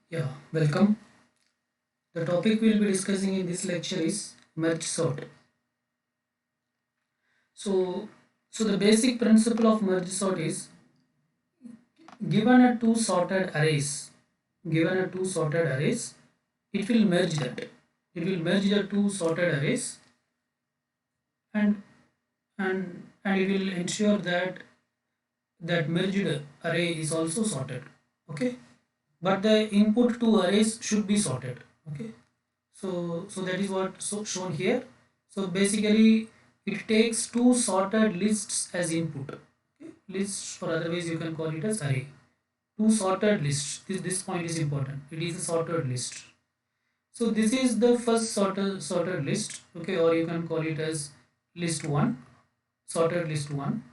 Yeah, welcome. The topic we'll be discussing in this lecture is merge sort. So, so the basic principle of merge sort is given a two sorted arrays, given a two sorted arrays, it will merge that. It will merge the two sorted arrays and and it will ensure that that merged array is also sorted. Okay, but the input to arrays should be sorted. Okay, so that is what shown here. So basically it takes two sorted lists as input. Okay? Lists, or otherwise you can call it as array. Two sorted lists. This point is important. It is a sorted list. So this is the first sorted list. Okay, or you can call it as list 1, sorted list 1,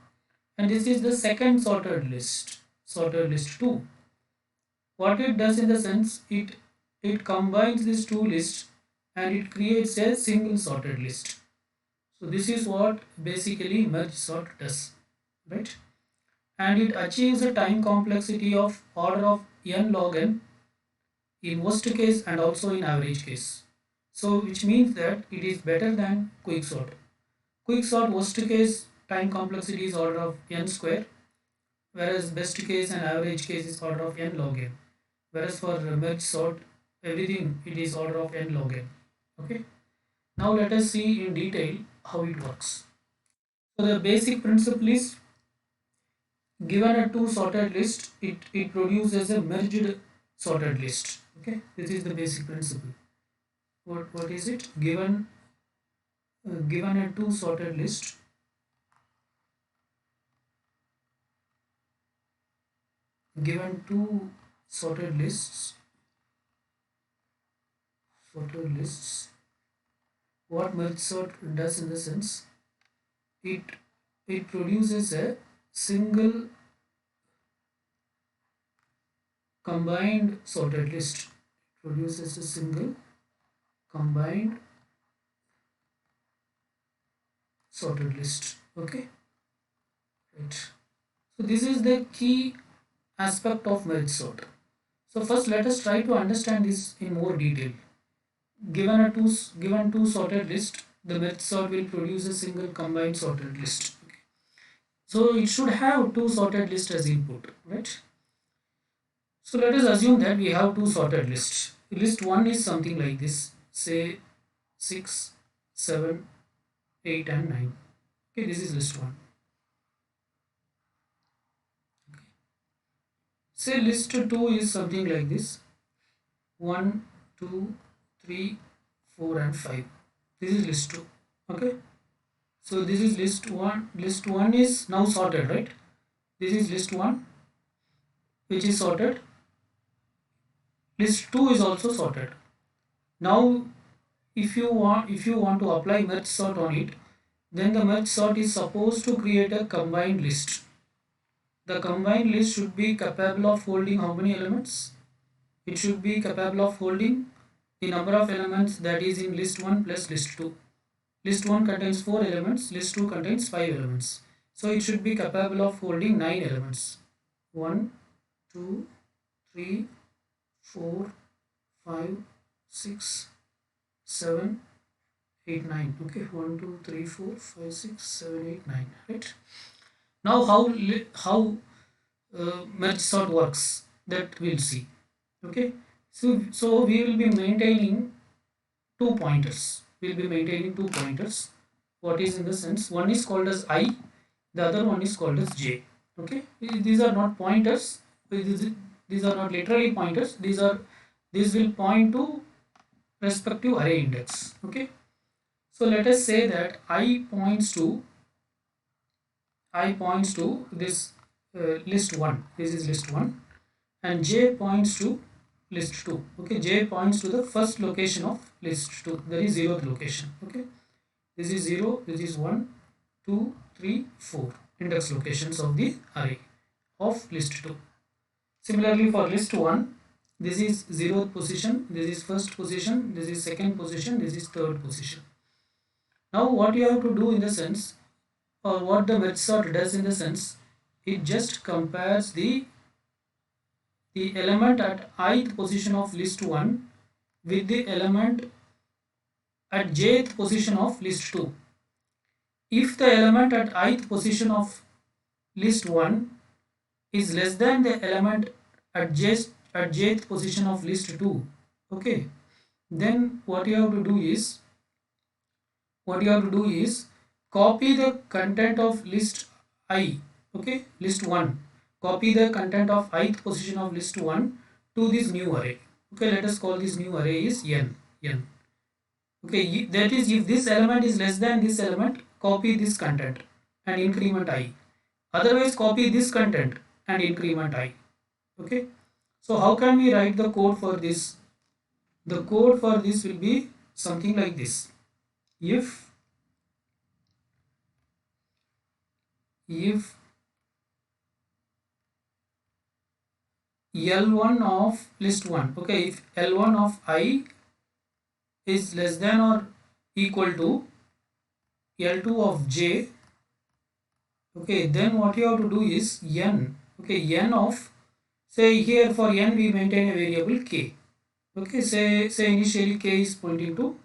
and this is the second sorted list 2. What it does in the sense, it combines these two lists and it creates a single sorted list. So this is what basically merge sort does, right? And it achieves a time complexity of order of n log n in worst case and also in average case. So which means that it is better than quicksort. Quicksort worst case time complexity is order of n square, whereas best case and average case is order of n log n. Whereas for merge sort, everything it is order of n log n. Okay. Now let us see in detail how it works. So the basic principle is given a two sorted list, it produces a merged sorted list. Okay, this is the basic principle. What is it? Given a two sorted list, given two sorted lists, sorted lists. What merge sort does in the sense, it it produces a single combined sorted list. It produces a single combined sorted list. Okay, right. So this is the key aspect of merge sort. So first let us try to understand this in more detail. Given two sorted list, the merge sort will produce a single combined sorted list. Okay. So it should have two sorted list as input, right? So let us assume that we have two sorted lists. List 1 is something like this, say 6, 7, 8 and 9. Okay, this is list 1. Say list 2 is something like this, 1, 2, 3, 4 and 5. This is list 2. Okay, so this is list 1. List 1 is now sorted, right? This is list 1 which is sorted. List 2 is also sorted. Now if you want to apply merge sort on it, then the merge sort is supposed to create a combined list. The combined list should be capable of holding how many elements? It should be capable of holding the number of elements that is in list 1 plus list 2. List 1 contains 4 elements, list 2 contains 5 elements. So it should be capable of holding 9 elements. 1, 2, 3, 4, 5, 6, 7, 8, 9. Okay, 1, 2, 3, 4, 5, 6, 7, 8, 9. Right? Now how merge sort works, that we'll see. Okay, so we will be maintaining two pointers. We'll be maintaining two pointers. What is in the sense? One is called as I, the other one is called as J. Okay, these are not pointers. These are not literally pointers. These will point to respective array index. Okay, so let us say that I points to this list 1. This is list 1, and J points to list 2. Okay, J points to the first location of list 2, that is 0th location. Okay, this is 0, this is 1, 2, 3, 4 index locations of the array of list 2. Similarly for list 1, this is 0th position, this is first position, this is second position, this is third position. Now what you have to do in the sense, or what the merge sort does in the sense, it just compares the the element at ith position of list 1 with the element at jth position of list 2. If the element at ith position of list 1 is less than the element at jth position of list 2, okay, then what you have to do is copy the content of list I, okay, list 1, copy the content of ith position of list 1 to this new array. Okay, let us call this new array is n. Okay, that is, if this element is less than this element, copy this content and increment I. Otherwise, copy this content and increment I. Okay, so how can we write the code for this? The code for this will be something like this. If L1 of list 1, okay, if L1 of I is less than or equal to L2 of J, okay, then what you have to do is n, okay, n of, say here for n we maintain a variable k, okay, say initially k is pointing to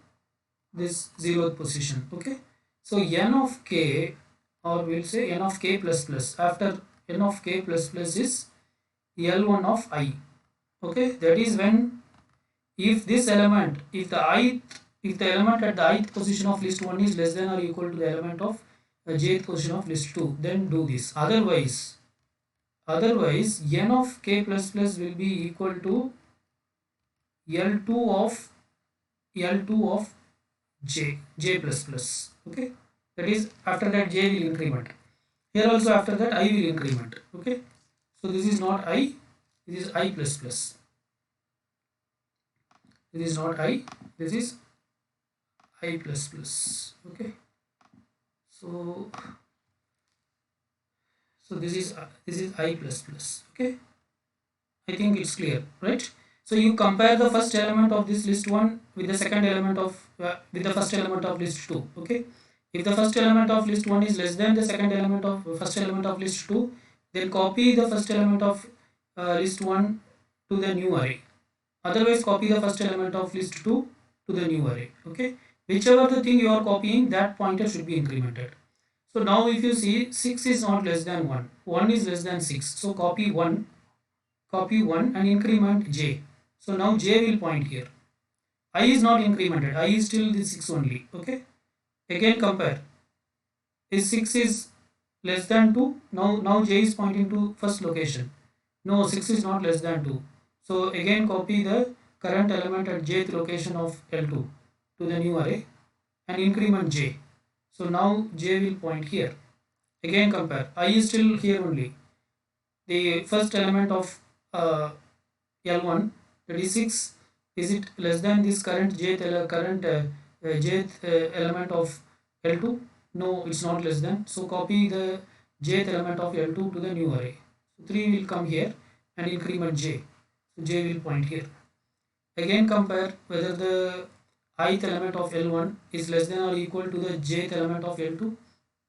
this 0th position, okay, so n of k, or we'll say n of k plus plus, after n of k plus plus is L1 of I, okay, that is when, if this element, if the element at the ith position of list 1 is less than or equal to the element of jth position of list 2, then do this. Otherwise n of k plus plus will be equal to L2 of j plus plus, okay, that is, after that j will increment, here also after that I will increment, okay, so this is not I, this is I plus plus, this is not I, this is I plus plus, okay, so this is I plus plus, okay, I think it's clear, right? So you compare the first element of this list 1 with the second element of with the first element of list 2, okay, if the first element of list 1 is less than the second element of first element of list 2, then copy the first element of list 1 to the new array, otherwise copy the first element of list 2 to the new array, okay, whichever the thing you are copying, that pointer should be incremented. So now if you see, 6 is not less than 1, 1 is less than 6, so copy 1 and increment j, so now j will point here, I is not incremented, I is still the 6 only, okay, again compare, is 6 is less than 2, now j is pointing to first location, no, 6 is not less than 2, so again copy the current element at jth location of L2 to the new array and increment j, so now j will point here, again compare, I is still here only, the first element of L1, that is 6, is it less than this current jth element of L2? No, it's not less than, so copy the jth element of L2 to the new array, so 3 will come here and increment j, so j will point here, again compare whether the ith element of L1 is less than or equal to the jth element of L2.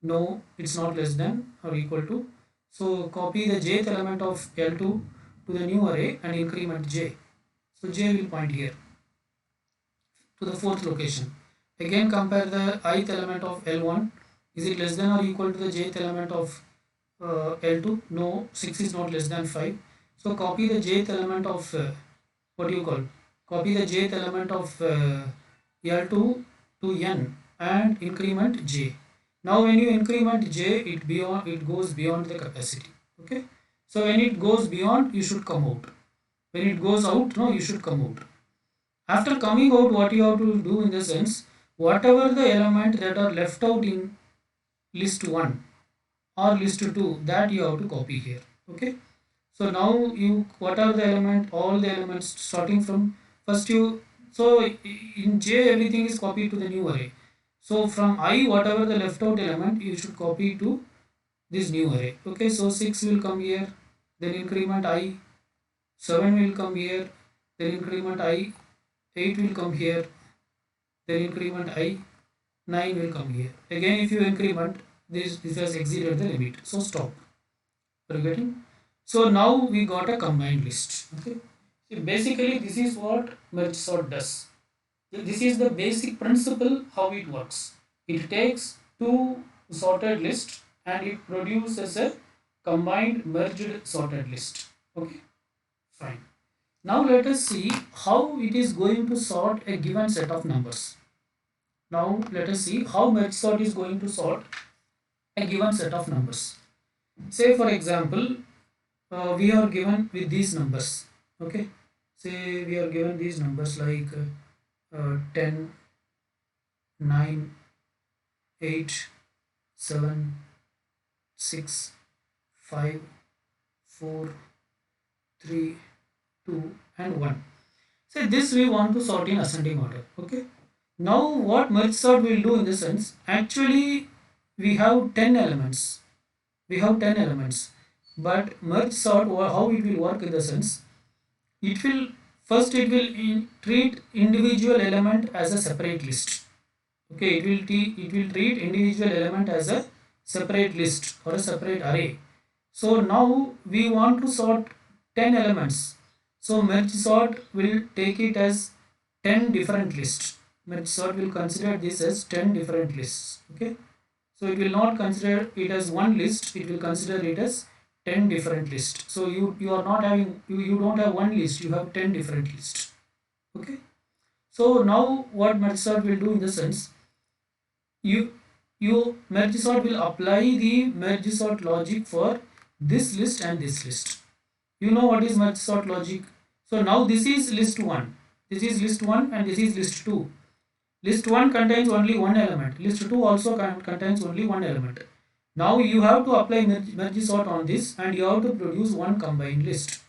No, it's not less than or equal to, so copy the jth element of L2 to the new array and increment j, so j will point here to the fourth location, again compare the ith element of L1, is it less than or equal to the jth element of L2? No, 6 is not less than 5, so copy the jth element of what do you call, copy the jth element of L2 to n and increment j. Now when you increment j, it goes beyond the capacity, okay, so when it goes beyond, you should come out, when it goes out, no, you should come out. After coming out, what you have to do in the sense, whatever the element that are left out in list 1 or list 2, that you have to copy here, okay, so now you, what are the element, all the elements starting from first you, so in j everything is copied to the new array, so from I, whatever the left out element, you should copy to this new array, okay, so 6 will come here, then increment I, 7 will come here, then increment I, 8 will come here, then increment I, 9 will come here, again if you increment this has exceeded the limit, so stop, are you getting? So now we got a combined list. Okay. So basically this is what merge sort does. This is the basic principle how it works. It takes two sorted lists and it produces a combined merged sorted list. Okay, fine. Now let us see how it is going to sort a given set of numbers. Now let us see how merge sort is going to sort a given set of numbers. Say for example, we are given with these numbers. Okay, say we are given these numbers like 10, 9, 8, 7, 6, 5, 4, 3, 2 and 1. So this we want to sort in ascending order. Okay. Now what merge sort will do in the sense, actually we have 10 elements. We have 10 elements. But merge sort, or how it will work in the sense, it will first it will treat individual element as a separate list. Okay, it will treat individual element as a separate list or a separate array. So now we want to sort 10 elements. So merge sort will take it as 10 different lists. Merge sort will consider this as 10 different lists. Okay. So it will not consider it as one list, it will consider it as 10 different lists. So you are not having, you don't have one list, you have 10 different lists. Okay. So now what merge sort will do in the sense, you merge sort will apply the merge sort logic for this list and this list. You know what is merge sort logic? So now this is list 1, this is list 1 and this is list 2. List 1 contains only one element, list 2 also contains only one element. Now you have to apply merge sort on this and you have to produce one combined list.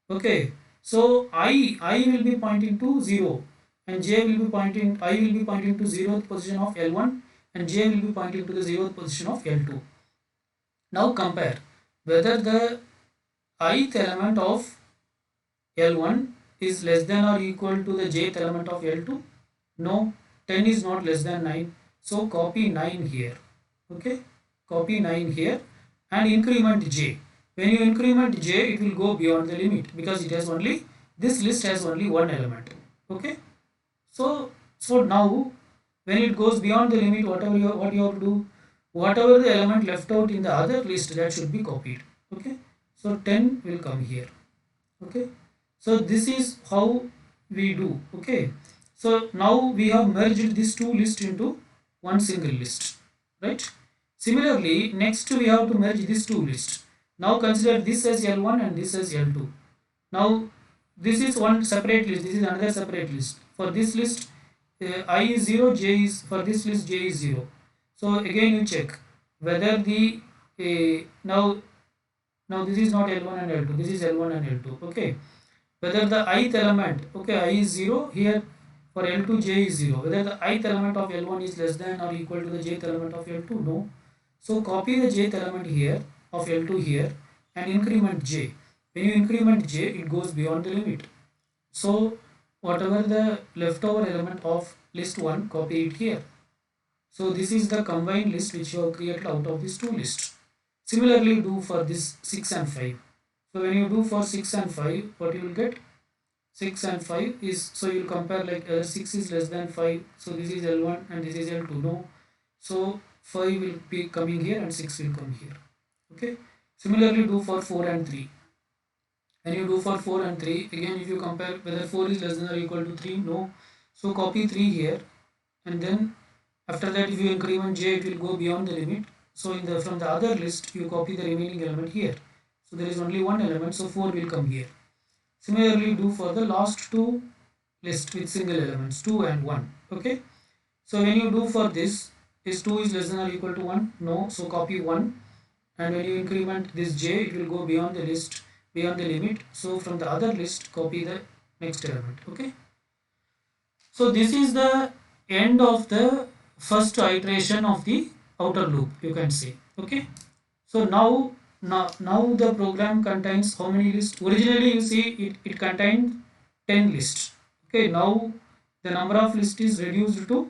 Okay, so I will be pointing to 0 and j will be pointing, I will be pointing to 0th position of L1 and j will be pointing to the 0th position of L2. Now compare whether the ith element of L1 is less than or equal to the jth element of L2. No, 10 is not less than 9. So copy 9 here. Okay, copy 9 here and increment j. When you increment j, it will go beyond the limit because it has only, this list has only one element. Okay, so now when it goes beyond the limit, what you have to do, whatever the element left out in the other list, that should be copied. Okay, so 10 will come here. Okay, so this is how we do. Okay, so now we have merged these two lists into one single list, right? Similarly, next we have to merge these two lists. Now consider this as L1 and this as L2. Now this is one separate list, this is another separate list. For this list I is 0, j is, for this list j is 0. So again you check whether the now this is not L1 and L2, this is L1 and L2. Okay, whether the ith element, okay, I is 0 here, for L2 j is 0, whether the ith element of L1 is less than or equal to the jth element of L2. No, so copy the jth element here of L2 here and increment j. When you increment j, it goes beyond the limit. So whatever the leftover element of list 1, copy it here. So this is the combined list which you have created out of these two lists. Similarly do for this 6 and 5. So when you do for 6 and 5, what you will get? 6 and 5 is, so you will compare like 6 is less than 5. So this is L1 and this is L2. No. So 5 will be coming here and 6 will come here. Okay. Similarly do for 4 and 3. When you do for 4 and 3, again if you compare whether 4 is less than or equal to 3. No. So copy 3 here and then after that if you increment j, it will go beyond the limit. So in the, from the other list you copy the remaining element here. So there is only one element, so 4 will come here. Similarly do for the last two list with single elements 2 and 1. Okay, so when you do for this, is 2 is less than or equal to 1? No, so copy 1 and when you increment this j, it will go beyond the list, beyond the limit. So from the other list copy the next element. Okay, so this is the end of the first iteration of the outer loop, you can say. Okay, so now the program contains how many lists? Originally you see it contained 10 lists. Okay, now the number of lists is reduced to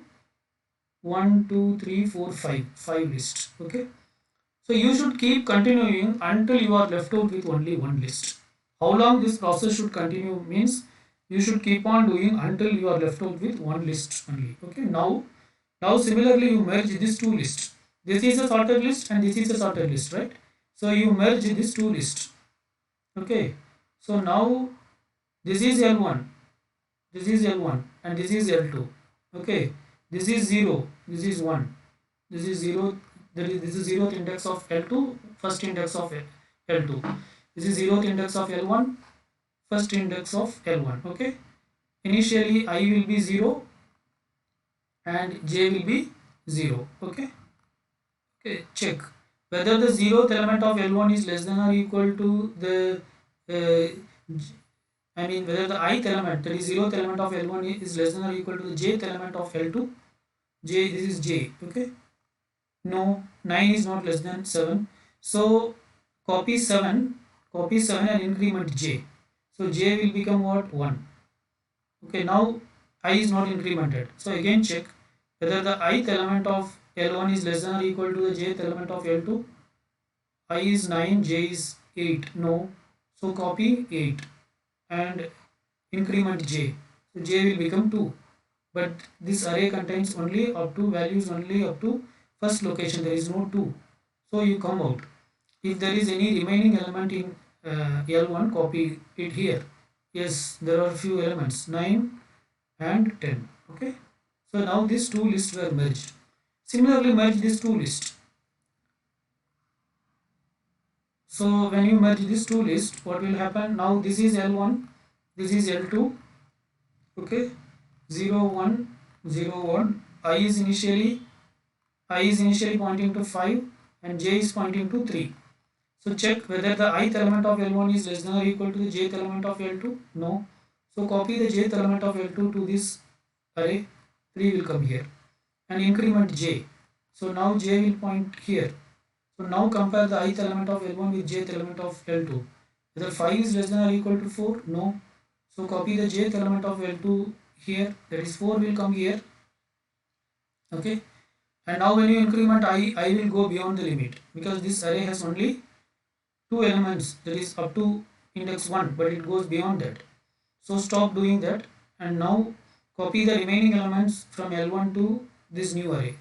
1 2 3 4 5 lists. Okay, So you should keep continuing until you are left out with only one list. How long this process should continue means you should keep on doing until you are left out with one list only. Okay, now similarly you merge these two lists. This is a sorted list and this is a sorted list, right? So you merge these two lists. Okay, so now this is L1, this is L1 and this is L2. Okay, this is 0, this is 1, this is 0, that is this is 0th index of L2, first index of L2. This is 0th index of L1, first index of L1. Okay, initially I will be 0 and J will be 0. Okay, okay, check whether the 0th element of L1 is less than or equal to the I mean whether the ith element, that is 0th element of L1 is less than or equal to the jth element of L2. J, this is J. Okay, no, 9 is not less than 7. So copy 7 and increment J. So J will become what? 1. Okay, now I is not incremented. So again check whether the ith element of L1 is less than or equal to the jth element of L2. I is 9, J is 8. No. So copy 8 and increment J. So J will become 2. But this array contains only up to values only up to first location. There is no 2. So you come out. If there is any remaining element in L1, copy it here. Yes, there are few elements 9 and 10. Okay. So now these two lists were merged. Similarly, merge these two lists. So when you merge these two lists, what will happen? Now this is L1, this is L2. Okay, 0 1 0 1. I is initially pointing to 5 and J is pointing to 3. So check whether the ith element of L1 is less than or equal to the jth element of L2. No. So copy the jth element of L2 to this array. 3 will come here and increment J. So now J will point here. So now compare the ith element of L1 with jth element of L2. Whether 5 is less than or equal to 4? No. So copy the jth element of L2 here, that is 4 will come here. Okay. And now when you increment I will go beyond the limit because this array has only 2 elements, that is up to index 1, but it goes beyond that. So stop doing that and now copy the remaining elements from L1 to this new array.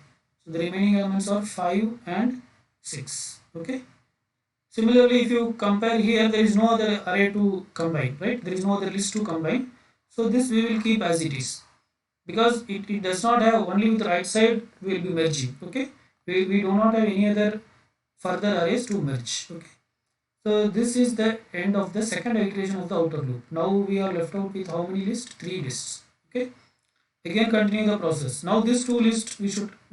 So the remaining elements are 5 and 6. Okay. Similarly, if you compare here, there is no other array to combine, right? There is no other list to combine. So this we will keep as it is because it does not have only with the right side we will be merging. Okay. We do not have any other further arrays to merge. Okay. So this is the end of the second iteration of the outer loop. Now we are left out with how many lists? 3 lists. Okay. Again continue the process. Now these two lists we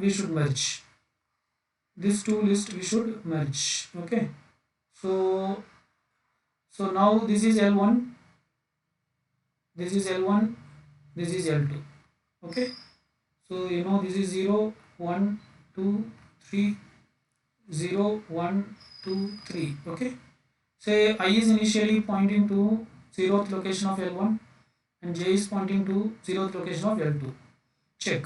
should merge. These two lists we should merge. Okay. So now this is L1, this is L1, this is L2. Okay. So you know this is 0, 1, 2, 3, 0, 1, 2, 3. Okay. Say I is initially pointing to 0th location of L1 and J is pointing to 0th location of L2. Check.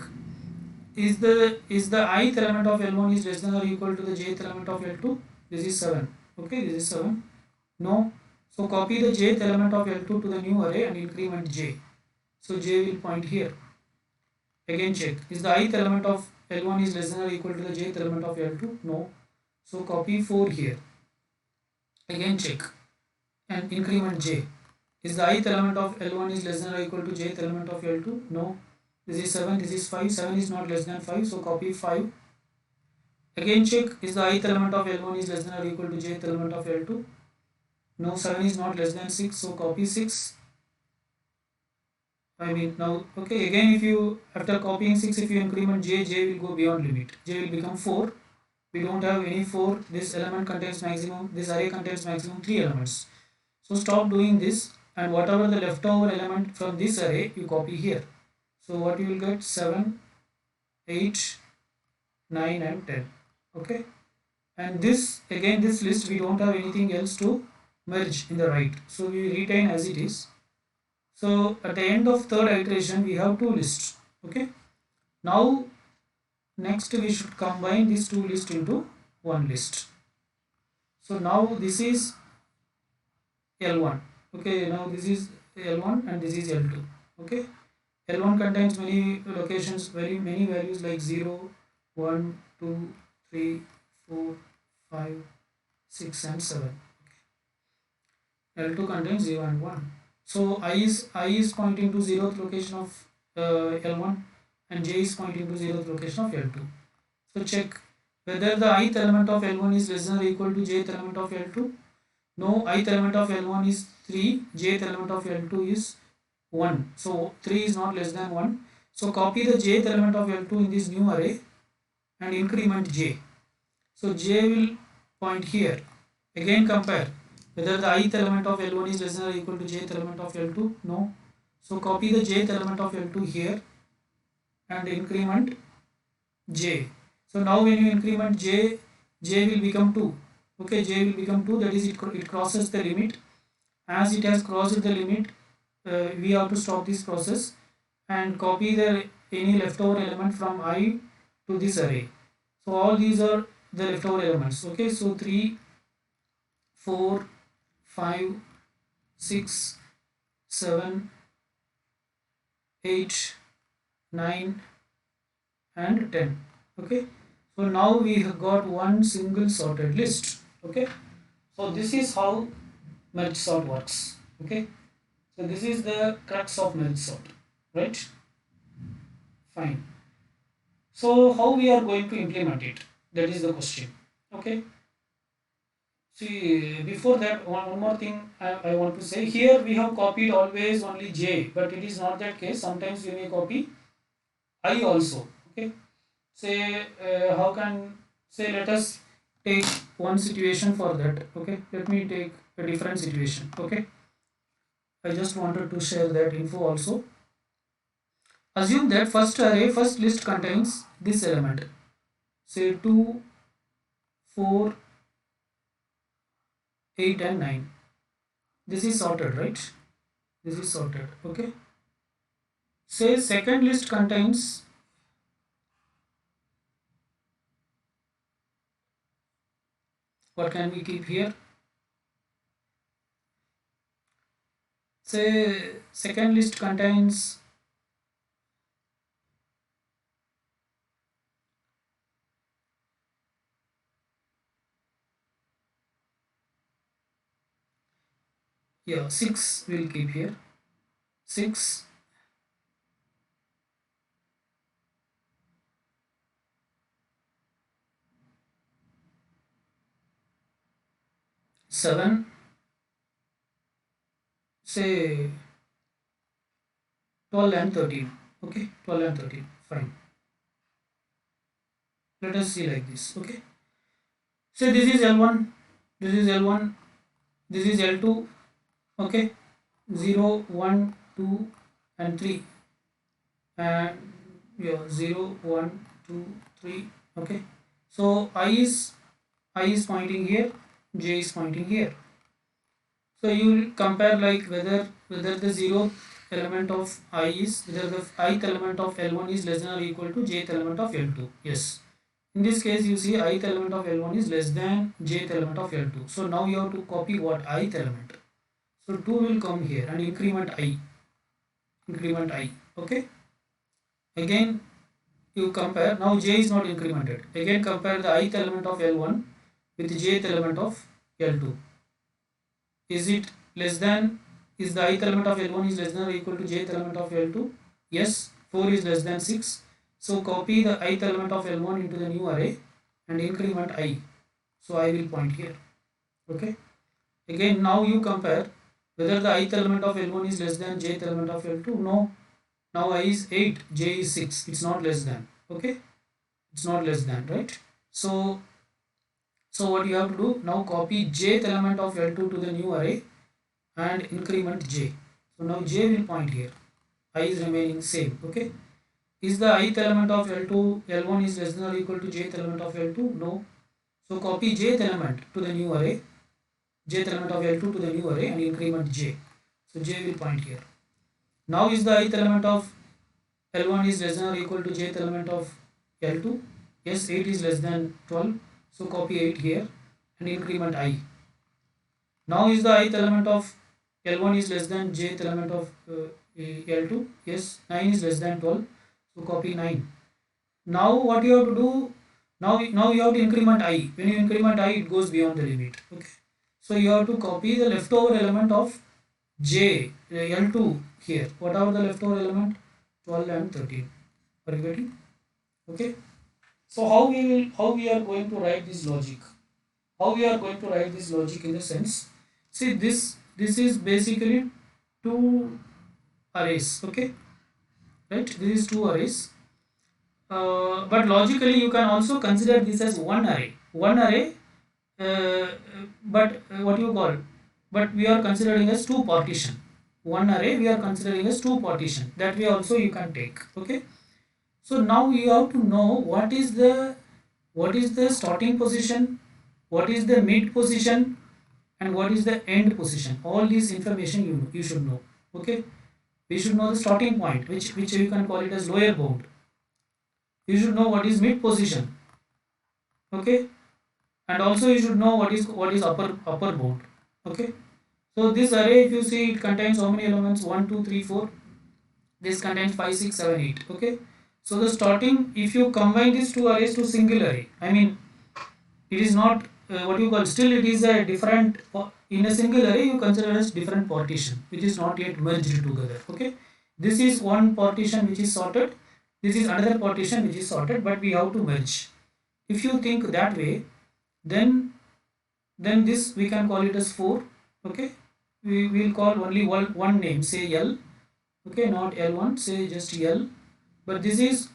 Is the ith element of L1 is less than or equal to the jth element of L2? This is 7. Okay, this is 7. No. So copy the jth element of L2 to the new array and increment J. So J will point here. Again check. Is the ith element of L1 is less than or equal to the jth element of L2? No. So copy 4 here. Again check and increment J. Is the ith element of L1 is less than or equal to jth element of L2? No. This is 7, this is 5. 7 is not less than 5. So copy 5. Again check. Is the ith element of L1 is less than or equal to jth element of L2? No, 7 is not less than 6. So copy 6. I mean now, okay, again if you, after copying 6, if you increment J, J will go beyond limit. J will become 4. We don't have any 4. This element contains maximum, this array contains maximum 3 elements. So stop doing this and whatever the leftover element from this array, you copy here. So what you will get? 7, 8, 9 and 10. Okay. And this, again this list, we don't have anything else to merge in the right. So we retain as it is. So at the end of third iteration, we have 2 lists. Okay. Now next we should combine these 2 lists into one list. So now this is L1. Okay, now this is L1 and this is L2. Okay, L1 contains many locations, very many values like 0, 1, 2, 3, 4, 5, 6 and 7. L2 contains 0 and 1. So I is pointing to 0th location of L1 and J is pointing to 0th location of L2. So check whether the ith element of L1 is less than or equal to jth element of L2. No, ith element of L1 is 3, jth element of L2 is 1. So 3 is not less than 1. So copy the jth element of L2 in this new array and increment j. So j will point here. Again compare whether the ith element of L1 is less than or equal to jth element of L2. No. So copy the jth element of L2 here and increment j. So now when you increment j, j will become 2. Okay, j will become 2, that is it crosses the limit. As it has crossed the limit, we have to stop this process and copy the any leftover element from I to this array. So all these are the leftover elements. Okay, so 3, 4, 5, 6, 7, 8, 9 and 10. Okay, so now we have got one single sorted list. Okay, so this is how merge sort works. Okay, so this is the crux of merge sort, right? Fine. So how we are going to implement it, that is the question. Okay, see, before that, one more thing I want to say. Here we have copied always only j, but it is not that case. Sometimes we may copy I also. Okay, say how can, say, let us take one situation for that. Okay, let me take a different situation. Okay, I just wanted to share that info also. Assume that first array, first list contains this element, say 2, 4, 8 and 9. This is sorted, right? This is sorted. Okay, say second list contains, what can we keep here? Say second list contains yeah 6, we'll keep here 6, 7, say 12 and 13. Okay, 12 and 13. Fine. Let us see like this. Okay, say this is L1, this is L1, this is L2. Okay, 0, 1, 2 and 3, and yeah 0, 1, 2, 3. Okay, so I is pointing here, j is pointing here. So you will compare like whether the zeroth element of I is, whether the ith element of L1 is less than or equal to jth element of L2. Yes, in this case you see ith element of L1 is less than jth element of L2. So now you have to copy what ith element. So 2 will come here and increment I. Increment I. Okay, again you compare. Now j is not incremented. Again compare the ith element of L1 with jth element of L2. Is it less than, is the ith element of L1 is less than or equal to jth element of L2? Yes, 4 is less than 6. So copy the ith element of L1 into the new array and increment I. So I will point here. Okay, again now you compare whether the ith element of L1 is less than jth element of L2. No, now I is 8, j is 6. It's not less than. Okay, it's not less than, right? So what you have to do, now copy jth element of L2 to the new array and increment j. So now j will point here. I is remaining same. Okay, is the ith element of L2, L1 is less than or equal to jth element of L2? No. So copy jth element to the new array, jth element of L2 to the new array and increment j. So j will point here. Now is the ith element of L1 is less than or equal to jth element of L2? Yes, 8 is less than 12. So copy 8 here and increment I. Now is the ith element of L1 is less than jth element of L2? Yes, 9 is less than 12. So copy 9. Now what you have to do? Now you have to increment I. When you increment I, it goes beyond the limit. Okay. So you have to copy the leftover element of J L2 here. What are the leftover element? 12 and 13. Are you getting? Okay. So how we are going to write this logic? How we are going to write this logic in the sense? See, this is basically two arrays. Okay, right? This is two arrays. But logically, you can also consider this as one array. One array, but what you call? But we are considering as two partition. One array we are considering as two partition. That way also you can take. Okay. So now you have to know what is the starting position, what is the mid position, and what is the end position. All this information you should know. Okay. We should know the starting point, which you can call it as lower bound. You should know what is mid position. Okay, and also you should know what is upper bound. Okay, so this array, if you see, it contains how many elements? 1 2 3 4. This contains 5 6 7 8. Okay, so the starting, if you combine these two arrays to single array, I mean, it is not what you call, still it is a different, in a single array you consider as different partition which is not yet merged together. Okay, this is one partition which is sorted, this is another partition which is sorted, but we have to merge. If you think that way, then this we can call it as 4. Okay, we will call only one name, say L. Okay, not L1, say just L. But this is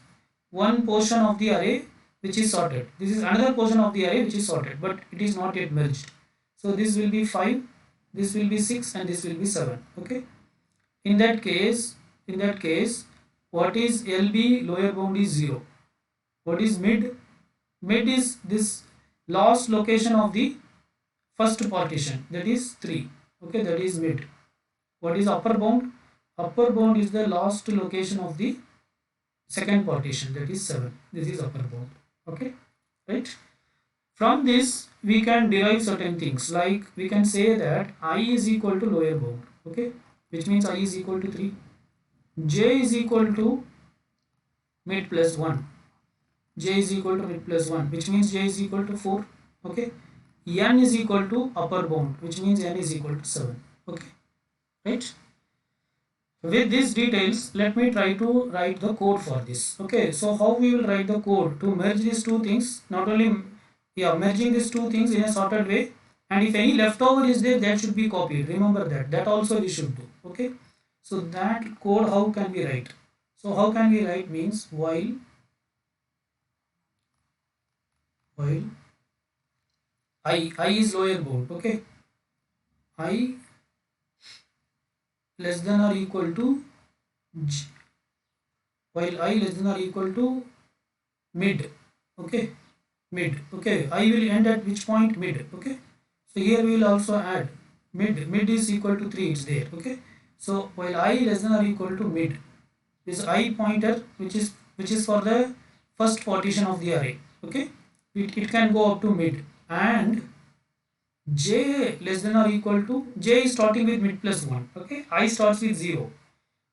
one portion of the array which is sorted. This is another portion of the array which is sorted, but it is not yet merged. So this will be 5, this will be 6, and this will be 7. Okay, in that case what is LB? Lower bound is 0. What is mid? Mid is this last location of the first partition, that is 3. Okay, that is mid. What is upper bound? Upper bound is the last location of the second partition, that is 7. This is upper bound. Okay, right? From this we can derive certain things, like we can say that I is equal to lower bound. Okay, which means I is equal to 3. J is equal to mid plus 1. J is equal to mid plus 1, which means J is equal to 4. Okay, N is equal to upper bound, which means N is equal to 7. Okay, right? With these details, let me try to write the code for this. Okay, so how we will write the code to merge these two things? Not only, yeah, merging these two things in a sorted way, and if any leftover is there, that should be copied. Remember that also we should do. Okay, so that code, how can we write? So how can we write means while I is lower bound. Okay, I less than or equal to J, while I less than or equal to mid. Okay, mid. Okay, I will end at which point? Mid. Okay, so here we will also add mid is equal to 3, it's there. Okay, so while I less than or equal to mid, this I pointer which is for the first partition of the array. Okay, it can go up to mid, and J less than or equal to, J is starting with mid plus 1. Okay, I starts with 0,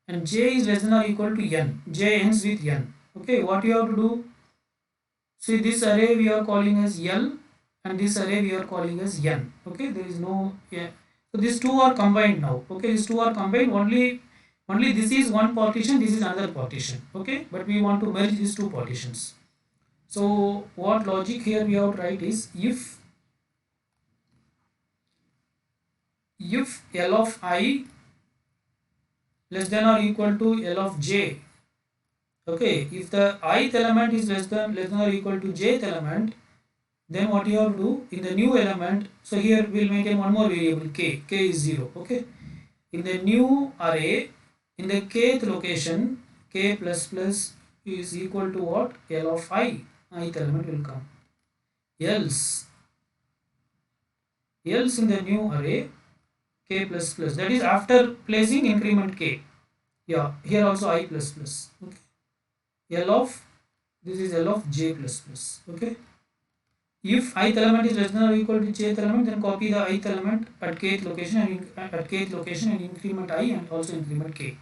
and J is less than or equal to N. J ends with N. Okay, what you have to do? See, this array we are calling as L, and this array we are calling as N. Okay, there is no, yeah. So these two are combined now. Okay, these two are combined. Only this is one partition, this is another partition. Okay, but we want to merge these two partitions. So what logic here we have to write is, if L of I less than or equal to L of J. Okay, if the ith element is less than or equal to jth element, then what you have to do in the new element? So here we will maintain one more variable k. K is 0. Okay, in the new array, in the kth location, k plus plus is equal to what? L of I. Ith element will come. Else in the new array, k plus plus, that is after placing increment k. Yeah, here also I plus plus. Okay, L of, this is L of j plus plus. Okay, If ith element is less than or equal to jth element, then copy the ith element at kth location and increment I and also increment k.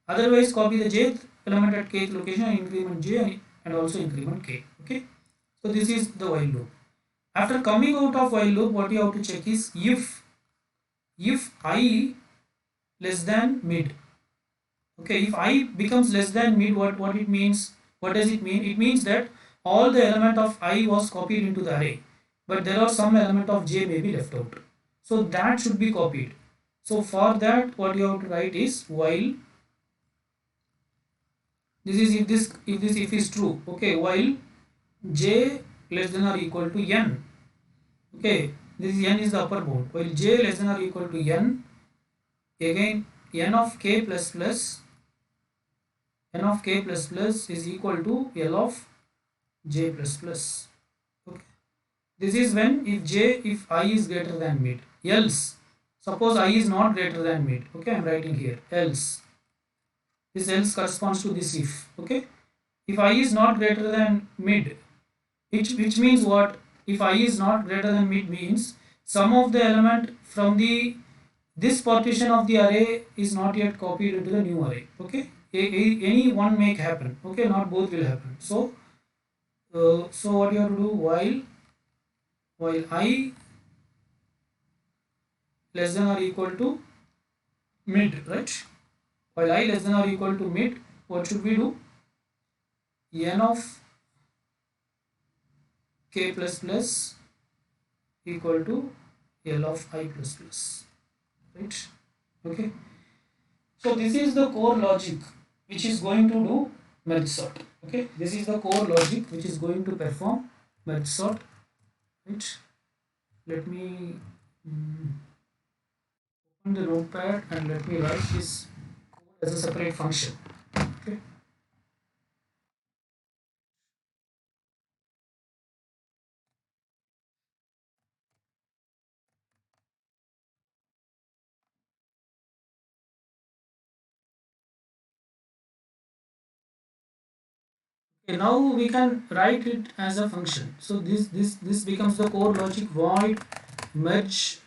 Otherwise, copy the jth element at kth location and increment j and also increment k. Okay. So this is the while loop. After coming out of while loop, what you have to check is if I less than mid. Okay, if I becomes less than mid, what it means? What does it mean? It means that all the element of I was copied into the array, but there are some element of j may be left out. So that should be copied. So for that, what you have to write is while this is if is true. Okay, while j less than or equal to n. Okay, this is n is the upper bound. While j less than or equal to n, again n of k plus plus n of k plus plus is equal to L of j plus plus. Okay. This is when if I is greater than mid. Else, suppose I is not greater than mid. Okay, I am writing here else. This else corresponds to this if. Okay, if I is not greater than mid, which means what? If I is not greater than mid means some of the element from the this partition of the array is not yet copied into the new array. Okay, any one may happen. Okay, not both will happen. So what you have to do, while I less than or equal to mid, right? While I less than or equal to mid, what should we do? N of k plus plus equal to L of I plus plus, right? Okay, so this is the core logic which is going to do merge sort. Okay, this is the core logic which is going to perform merge sort, right? Let me open the notepad and let me write this code as a separate function. Okay. Okay, now we can write it as a function. So this becomes the core logic. Void merge.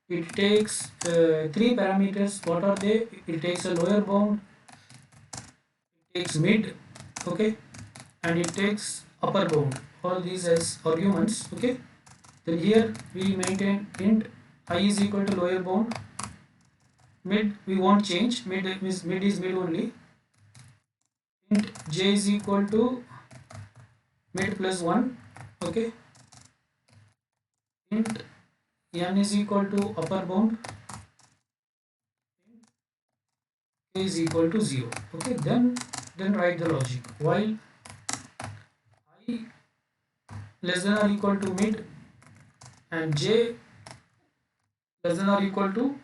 It takes three parameters. What are they? It takes a lower bound, it takes mid, okay, and it takes upper bound. All these as arguments. Okay. Then here we maintain int I is equal to lower bound. Mid we won't change. Mid is mid only. Int j is equal to mid plus 1. Okay. Int n is equal to upper bound, k is equal to 0. Okay, then write the logic. While I less than or equal to mid and j less than or equal to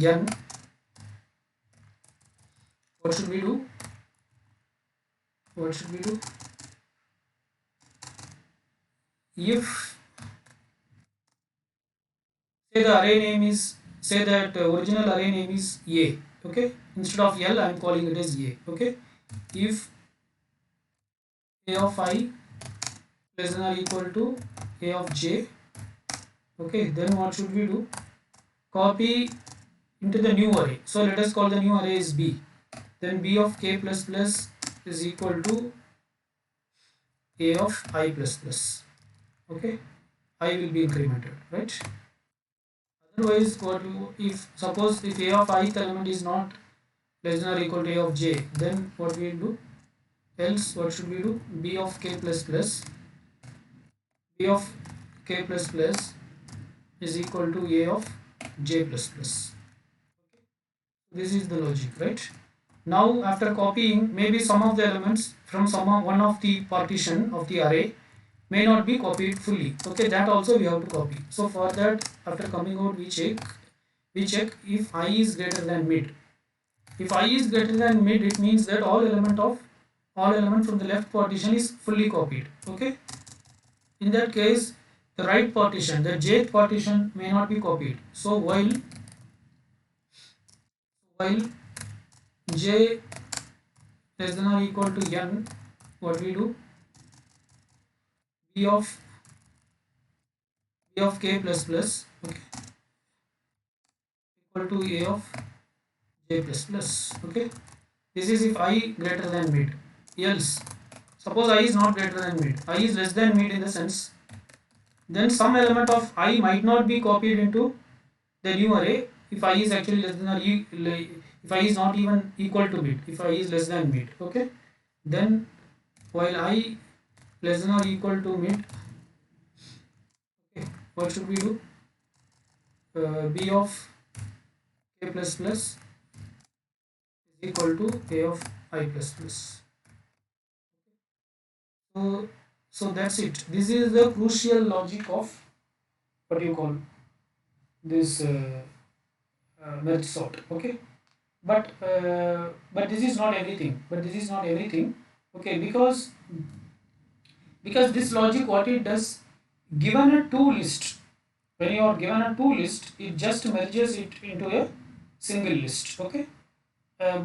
n, what should we do? What should we do? If say the array name is, say that original array name is A, okay, instead of L I am calling it as A. Okay, if A of I less than or equal to A of j, okay, then what should we do? Copy into the new array. So let us call the new array is B. Then B of k plus plus is equal to A of I plus plus. Okay, I will be incremented, right? Otherwise, what you, if suppose if A of ith element is not less than or equal to A of j, then what we will do? Else what should we do? B of k plus plus, B of k plus plus is equal to A of j plus plus. Okay. This is the logic, right? Now after copying, maybe some of the elements from one of the partition of the array may not be copied fully. Okay, that also we have to copy. So for that, after coming out, we check if I is greater than mid. If I is greater than mid, it means that all element from the left partition is fully copied. Okay, in that case the right partition, the jth partition, may not be copied. So while j less than or equal to n, what we do? B of a of k plus plus, okay, equal to a of j plus plus, okay. This is if I greater than mid. Else suppose I is not greater than mid, I is less than mid in the sense, then some element of I might not be copied into the new array if I is actually less than or if I is not even equal to mid, if I is less than mid, okay. Then while I less than or equal to mid, okay, what should we do? B of k plus plus is equal to a of I plus plus. So that's it. This is the crucial logic of what you call this merge sort, okay. But this is not everything. But this is not everything, okay, because this logic, what it does, given a two list, when you are given a two list, it just merges it into a single list, okay. uh,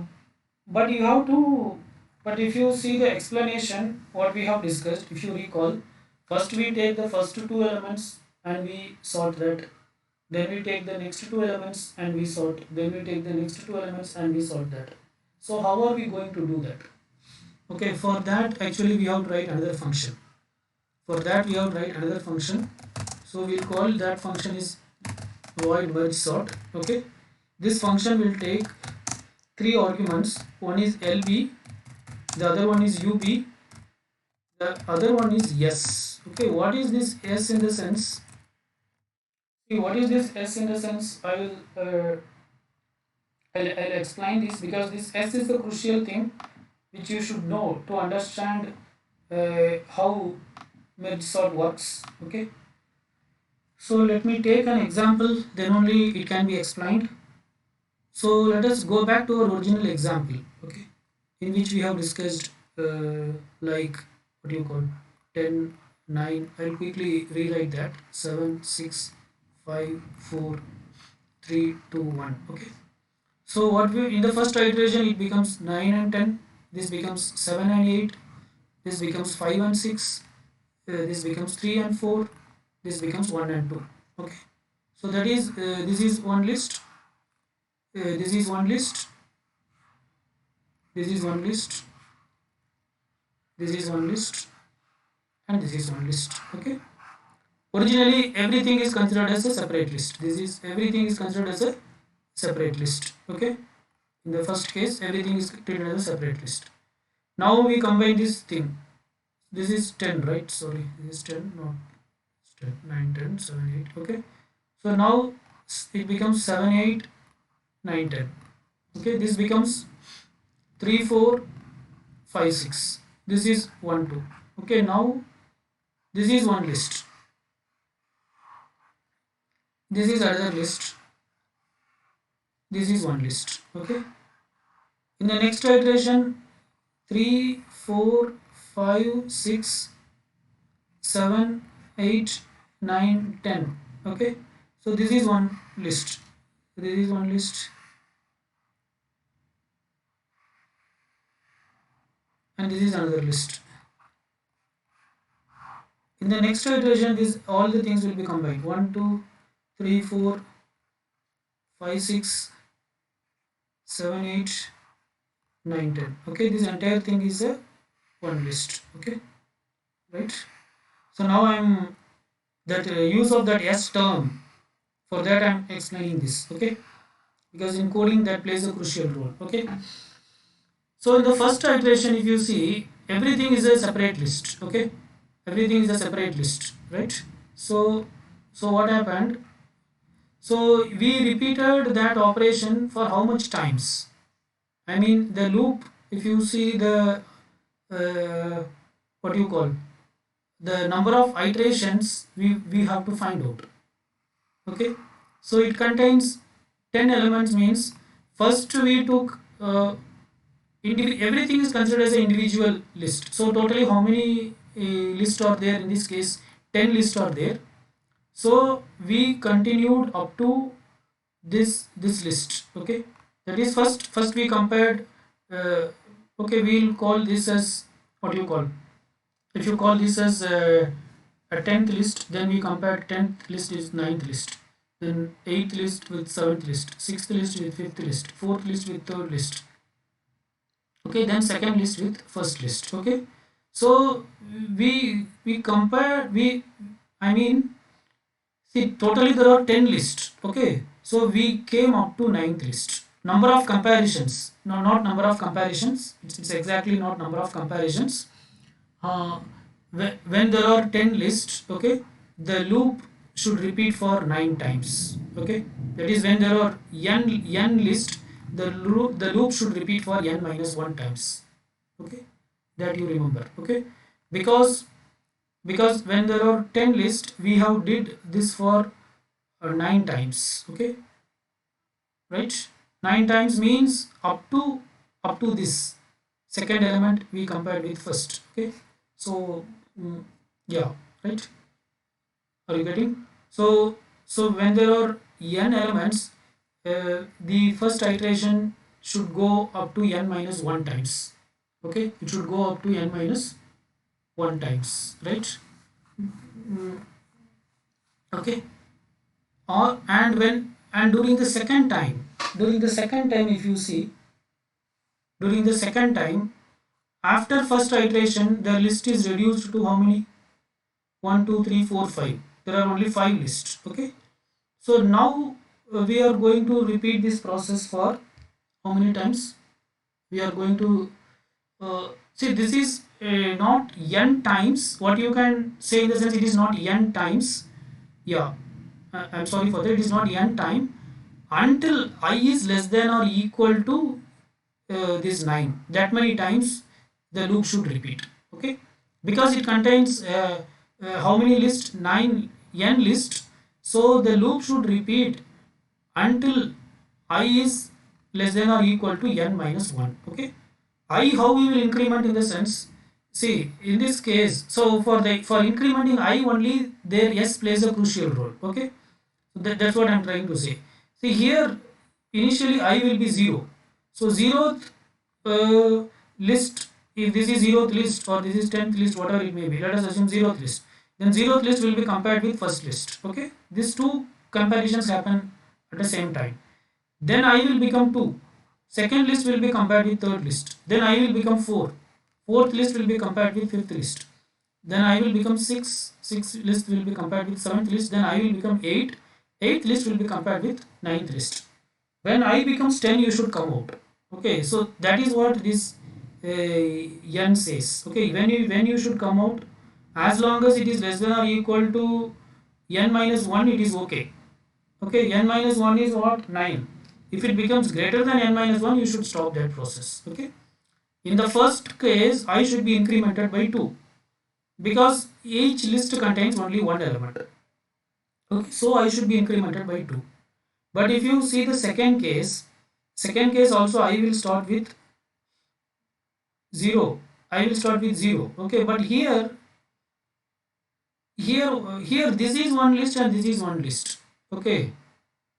but you have to, but if you see the explanation what we have discussed, if you recall, first we take the first two elements and we sort that, then we take the next two elements and we sort, then we take the next two elements and we sort that. So how are we going to do that? Okay, for that actually we have to write another function. For that we have to write another function. So we'll call that function is void merge sort, okay. This function will take three arguments. One is LB, the other one is UB, the other one is S, okay. What is this S in the sense? See, what is this S in the sense? I'll explain this, because this S is the crucial thing which you should know to understand how merge sort works, okay. So let me take an example, then only it can be explained. So let us go back to our original example, okay, in which we have discussed like what do you call 10 9. I'll quickly rewrite that: 7 6 5 4 3 2 1, okay. So what we, in the first iteration it becomes 9 and 10, this becomes 7 and 8, this becomes 5 and 6, this becomes 3 and 4, this becomes 1 and 2, okay. So that is this is one list, this is one list, this is one list, this is one list, and this is one list, okay. Originally everything is considered as a separate list, this is everything is considered as a separate list, okay. In the first case everything is treated as a separate list. Now we combine this thing, this is 10, right? Sorry, this is 10, no, it's 10, 9 10 7 8, okay. So now it becomes 7 8 9 10, okay. This becomes 3 4 5 6, this is 1 2, okay. Now this is one list, this is another list, this is one list, okay. In the next iteration 3 4 5 6 7 8 9 10, okay. So this is one list, this is one list, and this is another list. In the next iteration this all the things will be combined: 1 2 3 4 5 6 7 8 9 10, okay. This entire thing is a one list, okay, right. So now I'm that use of that S term, for that I'm explaining this, okay, because in coding that plays a crucial role, okay. So in the first iteration if you see, everything is a separate list, okay, everything is a separate list, right. So what happened, so we repeated that operation for how much times? I mean the loop, if you see the what do you call, the number of iterations we have to find out, okay. So it contains 10 elements, means first we took everything is considered as an individual list. So totally how many lists are there? In this case 10 lists are there. So we continued up to this list, okay. That is first we compared, okay, we'll call this as, what you call, if you call this as a 10th list, then we compare 10th list is 9th list, then 8th list with 7th list, 6th list with 5th list, 4th list with 3rd list, okay, then second list with first list, okay. So we compare, we, I mean, see, totally there are 10 lists, okay. So we came up to 9th list. Number of comparisons, no, not number of comparisons, it's exactly not number of comparisons. uh, when there are 10 lists, okay, the loop should repeat for 9 times, okay. That is, when there are n list, the loop should repeat for n minus 1 times, okay. That you remember, okay. Because because when there are 10 lists, we have did this for 9 times, okay, right. 9 times means up to this second element we compared with first, okay. So yeah, right. Are you getting? So when there are n elements, the first iteration should go up to n minus 1 times, okay. It should go up to n minus 1 times, right. Mm, okay. Or and when and during the second time, if you see, during the second time, after first iteration, the list is reduced to how many? 1 2 3 4 5. There are only 5 lists, okay. So now we are going to repeat this process for how many times? We are going to see, this is not n times. What you can say in the sense, it is not n times. Yeah, I'm sorry for that. It is not n time until I is less than or equal to this 9. That many times the loop should repeat, okay, because it contains how many list? 9 n list. So the loop should repeat until I is less than or equal to n minus 1, okay. I, how we will increment in the sense, see in this case, so for incrementing I only, there s plays a crucial role, okay. So that's what I'm trying to say. See here, initially I will be 0. So zeroth list, if this is zeroth list or this is 10th list, whatever it may be, let us assume zeroth list. Then zeroth list will be compared with first list, okay. These two comparisons happen at the same time. Then I will become 2. Second list will be compared with third list. Then I will become 4. Fourth list will be compared with fifth list. Then I will become 6. Sixth list will be compared with seventh list. Then I will become 8. Eighth list will be compared with ninth list. When I becomes 10, you should come out. Okay, so that is what this n says. Okay, when you should come out, as long as it is less than or equal to n minus 1, it is okay. Okay, n minus 1 is what? 9. If it becomes greater than n minus 1, you should stop that process. Okay. In the first case, I should be incremented by 2 because each list contains only one element. Okay, so I should be incremented by 2. But if you see the second case also I will start with 0. I will start with 0. Okay, but here this is one list and this is one list. Okay,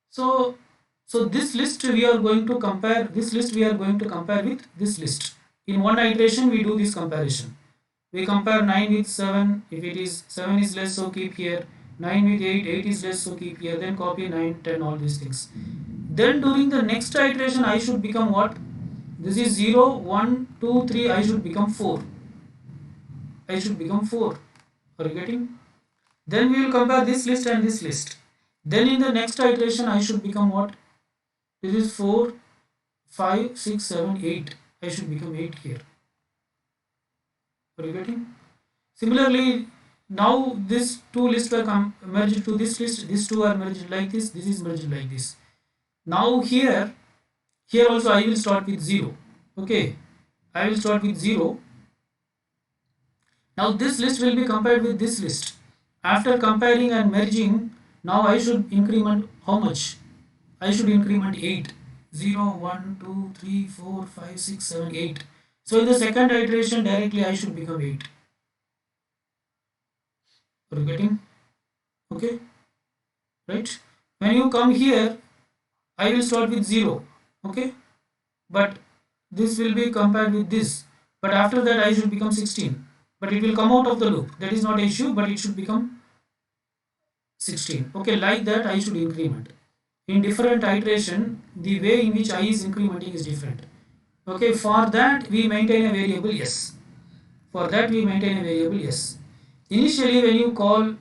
so this list we are going to compare, this list we are going to compare with this list. In one iteration we do this comparison. We compare 9 with 7. If it is 7 is less, so keep here. 9 with 8, 8 is less, so keep here. Then copy 9, 10, all these things. Then during the next iteration I should become what? This is 0, 1, 2, 3. I should become 4. I should become 4. Are you getting? Then we will compare this list and this list. Then in the next iteration I should become what? This is 4, 5, 6, 7, 8. I should become 8 here. Are you getting? Similarly, now these two lists were merged to this list. These two are merged like this. This is merged like this. Now here also I will start with 0. Okay, I will start with 0. Now this list will be compared with this list. After comparing and merging, now I should increment how much? I should increment 8. 0, 1, 2, 3, 4, 5, 6, 7, 8. So in the second iteration directly I should become 8. Are you getting? Okay, right? When you come here, I will start with 0. Okay, but this will be compared with this. But after that I should become 16. but it will come out of the loop. That is not an issue, but it should become 16. Okay, like that I should increment. In different iteration, the way in which I is incrementing is different. Okay, for that we maintain a variable yes. For that we maintain a variable yes. Initially when you call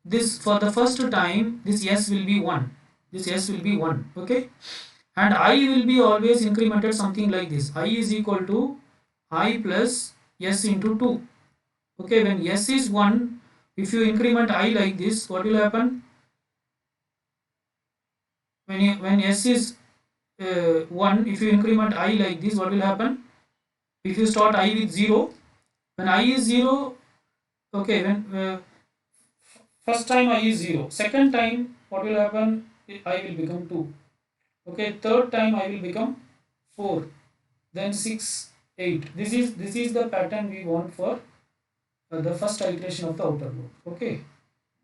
this for the first time, this yes will be 1. This yes will be 1. Okay, and I will be always incremented something like this. I is equal to I plus s into 2. Okay, when s is 1, if you increment I like this, what will happen? When s is 1, if you increment I like this, what will happen? If you start I with 0, when I is 0, okay, when first time I is 0, second time what will happen? I will become 2. Okay, third time I will become 4, then 6, 8. This is the pattern we want for the first iteration of the outer loop. Okay,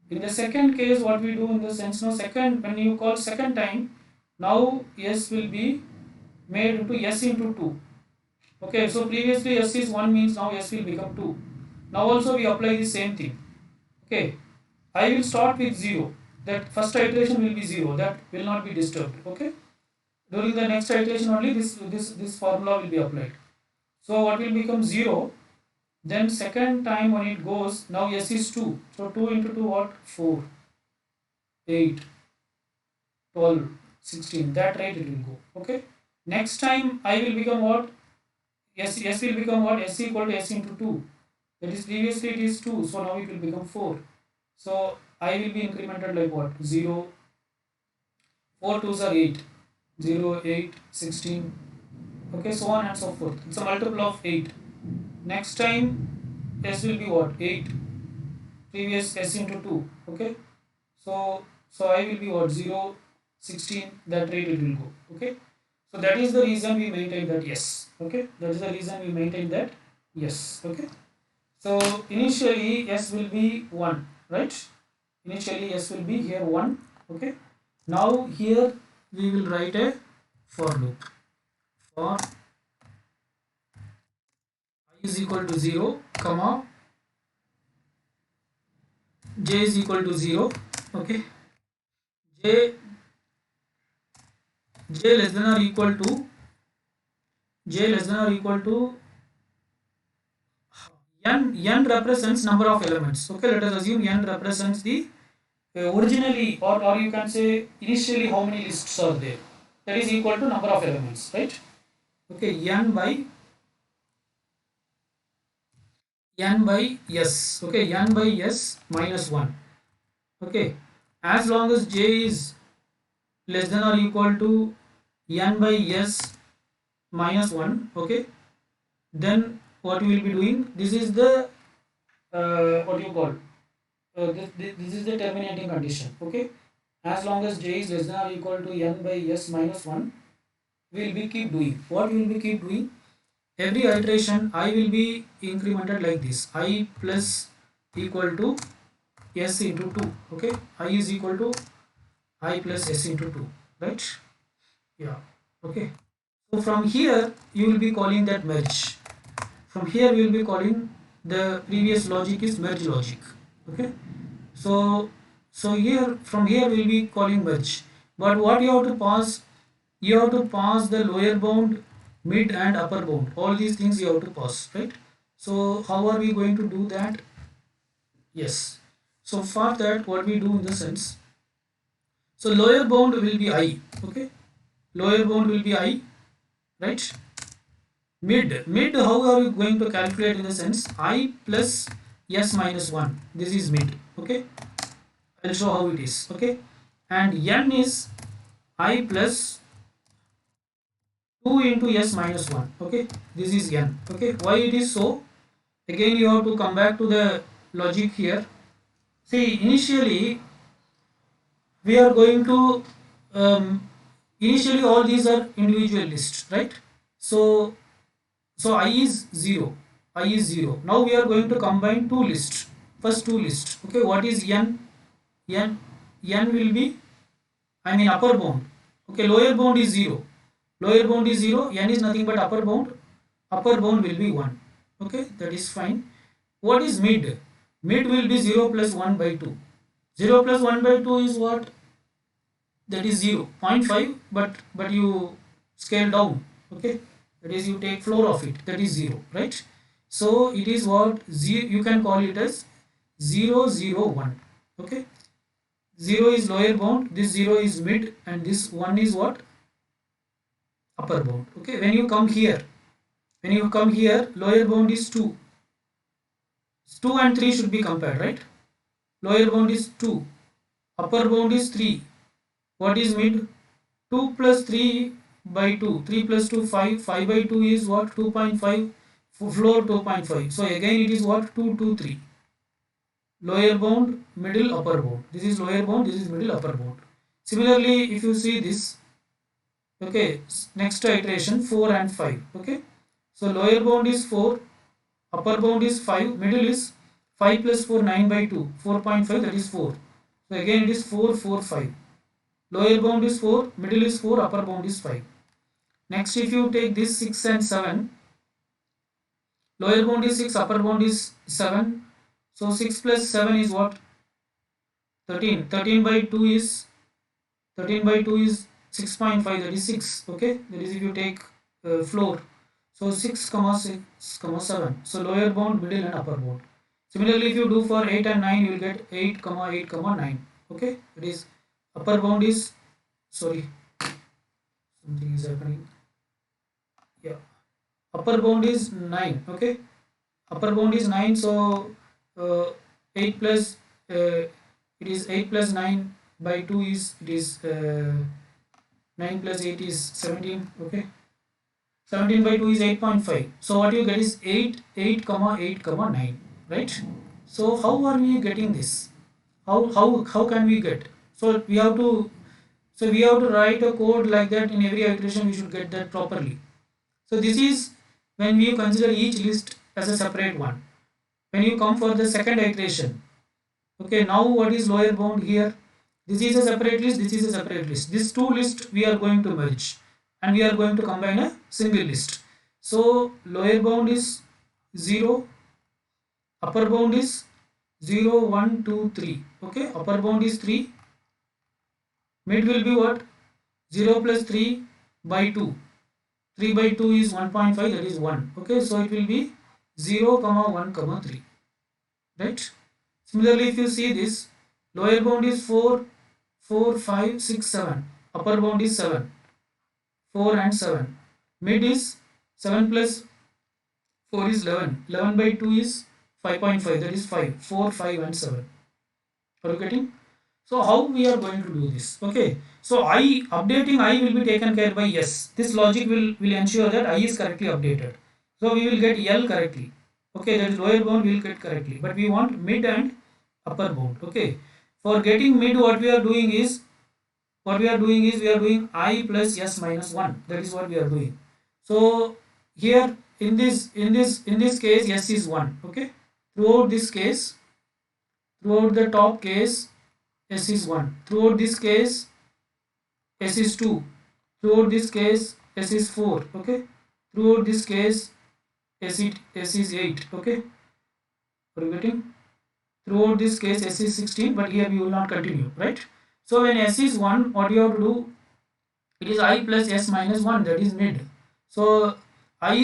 in the second case, what we do in the sense, now second, when you call second time, now s will be made into s into 2. Okay, so previously s is 1 means now s will become 2. Now also we apply the same thing. Okay, I will start with 0. That first iteration will be 0. That will not be disturbed. Okay, during the next iteration only this formula will be applied. So what will become 0? Then second time when it goes, now s is 2. So 2 into 2 what? 4, 8, 12, 16. That rate it will go. Okay. Next time I will become what? S will become what? S equal to s into 2. That is previously it is 2. So now it will become 4. So I will be incremented like what? 0, 4 2s are 8. 0, 8, 16. Okay, so on and so forth. It's a multiple of 8. Next time s will be what? 8. Previous s into 2. Okay. So I will be what? 0, 16. That rate it will go. Okay. So that is the reason we maintain that yes. Okay. That is the reason we maintain that yes. Okay. So initially s will be 1. Right. Initially s will be here 1. Okay. Now here we will write a for loop. For I is equal to 0, comma j is equal to 0. Okay, j less than or equal to j less than or equal to n represents number of elements. Okay, let us assume n represents the originally, or you can say initially how many lists are there. That is equal to number of elements, right? Okay, n by s. Okay, n by s minus 1. Okay, as long as j is less than or equal to n by s minus 1. Okay, then what we will be doing, this is the what do you call, this is the terminating condition. Okay, as long as j is less than or equal to n by s minus 1, we will be keep doing what we will be keep doing. Every iteration I will be incremented like this: I plus equal to s into 2. Okay, I is equal to I plus s into 2, right? Yeah. Okay, so from here you will be calling that merge. From here we will be calling the previous logic is merge logic. Okay, so here from here we will be calling merge, but what you have to pass, you have to pass the lower bound, mid and upper bound. All these things you have to pass, right? So how are we going to do that? Yes, so for that what we do in the sense, so lower bound will be I. Okay, lower bound will be I, right? Mid how are you going to calculate in the sense I plus s minus 1, this is mid. Okay, I'll show how it is. Okay, and n is I plus 2 into s minus 1. Okay, this is n. Okay, why it is so? Again you have to come back to the logic here. See, initially we are going to initially all these are individual lists, right? So I is 0. I is 0. Now we are going to combine two lists. First two lists. Okay, what is n? N will be, I mean upper bound. Okay, lower bound is 0. Lower bound is 0. N is nothing but upper bound. Upper bound will be 1. Okay, that is fine. what is mid? Mid will be 0 plus 1 by 2. 0 plus 1 by 2 is what? That is 0 0.5, but you scale down, okay, that is you take floor of it, that is 0, right? So it is what, 0, you can call it as 0 0 1, okay. 0 is lower bound, this 0 is mid, and this 1 is what, upper bound, okay. When you come here, lower bound is 2. 2 and 3 should be compared, right? Lower bound is 2, upper bound is 3. What is mid? 2 plus 3 by 2. 3 plus 2, 5. 5 by 2 is what? 2.5. Floor 2.5. So again it is what? 2, 2, 3. Lower bound, middle, upper bound. This is lower bound, this is middle, upper bound. Similarly, if you see this, okay, next iteration 4 and 5. Okay. So lower bound is 4, upper bound is 5, middle is 5 plus 4, 9 by 2. 4.5, that is 4. So again it is 4, 4, 5. Lower bound is 4, middle is 4, upper bound is 5. Next, if you take this 6 and 7, lower bound is 6, upper bound is 7. So 6 plus 7 is what? 13. 13 by 2 is 6.5, that is 6. Okay, that is if you take floor. So 6 comma 6 comma 7. So lower bound, middle, and upper bound. Similarly, if you do for 8 and 9, you will get 8 comma 8 comma 9. Okay, that is upper bound is, sorry, something is happening. Yeah, upper bound is 9. Okay, upper bound is 9. So 8 plus it is 8 plus 9 by 2 is, it is 9 plus 8 is 17. Okay, 17 by 2 is 8.5. So what you get is 8, 8 comma 8 comma 9, right? So how are we getting this? How can we get? So we have to write a code like that. In every iteration we should get that properly. So this is when we consider each list as a separate one. When you come for the second iteration, okay, now what is lower bound here? This is a separate list, this is a separate list. These two lists we are going to merge and we are going to combine a single list. So lower bound is 0, upper bound is 0, 1, 2, 3. Okay, upper bound is 3. Mid will be what? 0 plus 3 by 2. 3 by 2 is 1.5, that is 1. Okay, so it will be 0 comma 1 comma 3, right? Similarly, if you see this, lower bound is 4, 4, 5, 6, 7. Upper bound is 7, 4 and 7. Mid is 7 plus 4 is 11. 11 by 2 is 5.5, that is 5. 4, 5 and 7. Are you getting? So how we are going to do this? Okay. So updating I will be taken care by yes. This logic will ensure that I is correctly updated. So we will get L correctly. Okay, that is lower bound we will get correctly. But we want mid and upper bound. Okay. For getting mid, what we are doing is we are doing I plus S minus 1. That is what we are doing. So here in this case S is 1. Okay. Throughout this case, throughout the top case, S is 1. Throughout this case, S is 2. Throughout this case, S is 4. Okay. Throughout this case, S is 8. Okay. Are you getting? Throughout this case, S is 16, but here we will not continue, right? So when S is 1, what you have to do? It is I plus S minus 1, that is mid. So I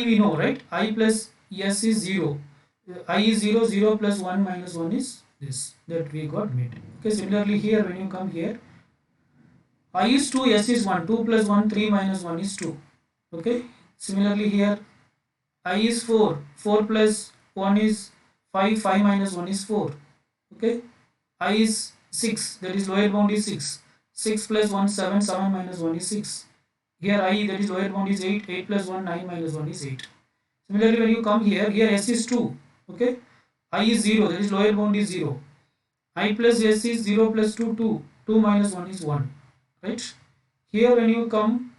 we know, right? I plus S is 0. I is 0, 0 plus 1 minus 1 is this, that we got mid. Okay, similarly here when you come here, I is 2, S is 1, 2 plus 1, 3 minus 1 is 2. Okay, similarly here I is 4, 4 plus 1 is 5, 5 minus 1 is 4. Okay, I is 6, that is lower bound is 6. 6 plus 1, 7, 7 minus 1 is 6. Here I, that is lower bound is 8, 8 plus 1, 9 minus 1 is 8. Similarly when you come here S is 2. Okay, I is 0, that is lower bound is 0. I plus S is 0 plus 2, 2. 2 minus 1 is 1. Right? Here when you come,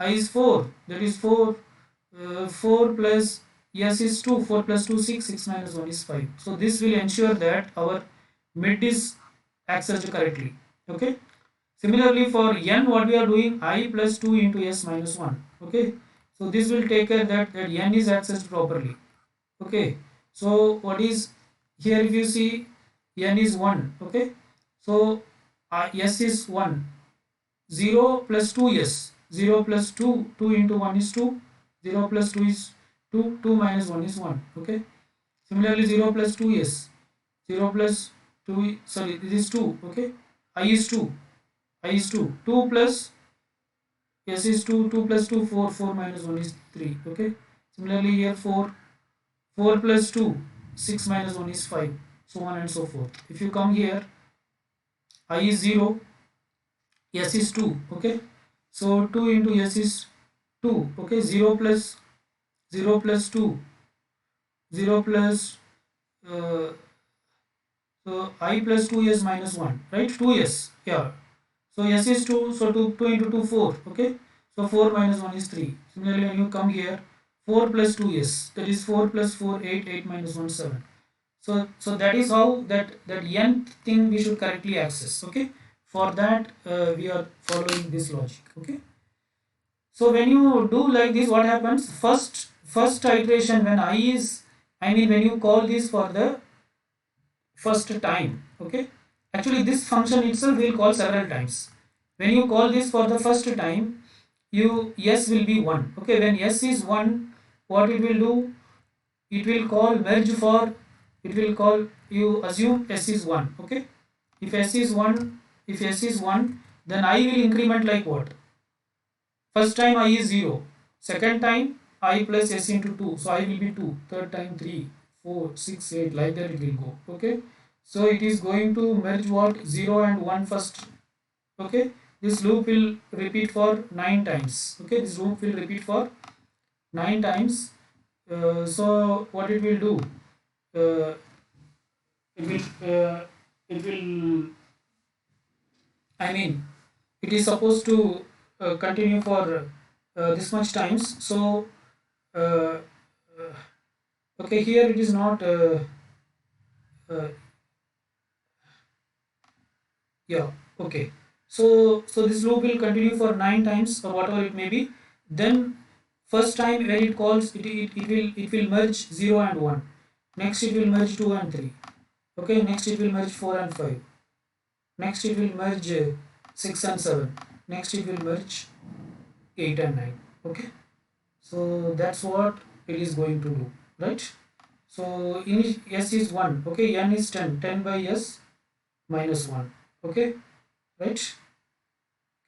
I is 4, that is 4. 4 plus S is 2. 4 plus 2, 6. 6 minus 1 is 5. So this will ensure that our mid is accessed correctly. Okay. Similarly for N, what we are doing, I plus 2 into S minus 1. Okay. So this will take care that N is accessed properly. Okay. So what is here, if you see, n is 1, okay. So s is 1, 0 plus 2 yes, 0 plus 2, 2 into 1 is 2, 0 plus 2 is 2, 2 minus 1 is 1, okay. Similarly 0 plus 2 yes, 0 plus 2, sorry, this is 2, okay. I is 2, I is 2, 2 plus s is 2, 2 plus 2 4, 4 minus 1 is 3, okay. Similarly here 4, 4 plus 2, 6 minus 1 is 5, so on and so forth. If you come here, I is 0, s is 2, okay. So 2 into s is 2, okay. 0 plus 0 plus 2, 0 plus uh, so I plus 2s minus 1, right? 2s, yeah. So s is 2, so 2 into 2 4, okay. So 4 minus 1 is 3. Similarly when you come here, 4 plus 2s, that is 4 plus 4 8, 8 minus 1 7. So that is how that n thing we should correctly access, okay. For that we are following this logic, okay. So when you do like this, what happens? First iteration, when I is, I mean when you call this for the first time, okay. Actually this function itself will call several times. When you call this for the first time, you s will be 1, okay. When s is 1, what it will do? It will call merge for, it will call, you assume s is 1, okay. If s is 1, if s is 1, then I will increment like what? First time I is 0, second time I plus s into 2, so I will be 2, third time 3, 4, 6, 8, like that it will go, okay. So it is going to merge what? 0 and 1 first, okay. This loop will repeat for 9 times, okay. This loop will repeat for 9 times. So what it will do? uh, it will I mean, it is supposed to continue for this much times. So, uh, uh, okay, here it is not. Uh, yeah, okay. So this loop will continue for 9 times or whatever it may be. Then first time when it calls, it will merge 0 and 1. Next it will merge 2 and 3. Okay. Next it will merge 4 and 5. Next it will merge 6 and 7. Next it will merge 8 and 9, okay. So that's what it is going to do, right? So in s is 1, okay. N is 10, 10 by s minus 1, okay, right.